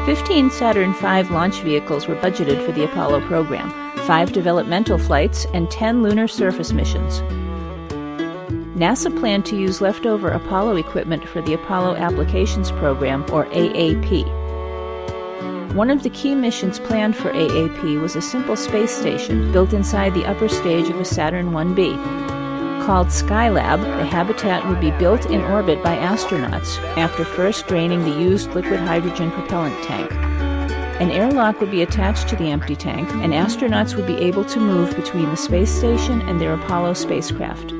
15 Saturn V launch vehicles were budgeted for the Apollo program, 5 developmental flights, and 10 lunar surface missions. NASA planned to use leftover Apollo equipment for the Apollo Applications Program, or AAP. One of the key missions planned for AAP was a simple space station built inside the upper stage of a Saturn 1B. Called Skylab, the habitat would be built in orbit by astronauts after first draining the used liquid hydrogen propellant tank. An airlock would be attached to the empty tank, and astronauts would be able to move between the space station and their Apollo spacecraft.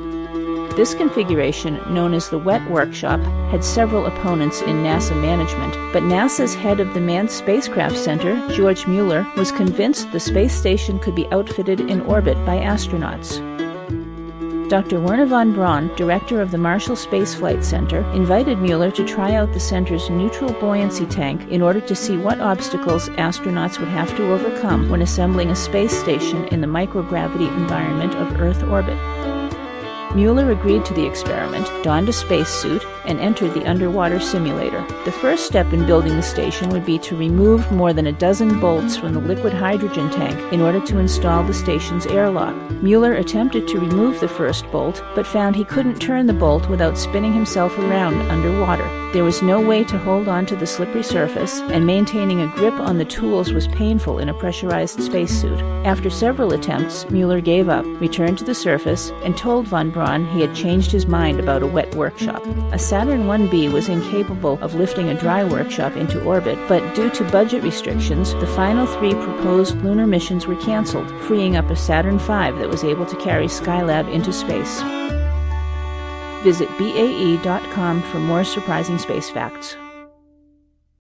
This configuration, known as the Wet Workshop, had several opponents in NASA management, but NASA's head of the Manned Spacecraft Center, George Mueller, was convinced the space station could be outfitted in orbit by astronauts. Dr. Wernher von Braun, director of the Marshall Space Flight Center, invited Mueller to try out the center's neutral buoyancy tank in order to see what obstacles astronauts would have to overcome when assembling a space station in the microgravity environment of Earth orbit. Mueller agreed to the experiment, donned a spacesuit, and entered the underwater simulator. The first step in building the station would be to remove more than a dozen bolts from the liquid hydrogen tank in order to install the station's airlock. Mueller attempted to remove the first bolt, but found he couldn't turn the bolt without spinning himself around underwater. There was no way to hold on to the slippery surface, and maintaining a grip on the tools was painful in a pressurized spacesuit. After several attempts, Mueller gave up, returned to the surface, and told von Braun he had changed his mind about a wet workshop. A Saturn 1B was incapable of lifting a dry workshop into orbit, but due to budget restrictions, the final 3 proposed lunar missions were canceled, freeing up a Saturn V that was able to carry Skylab into space. Visit BAE.com for more surprising space facts.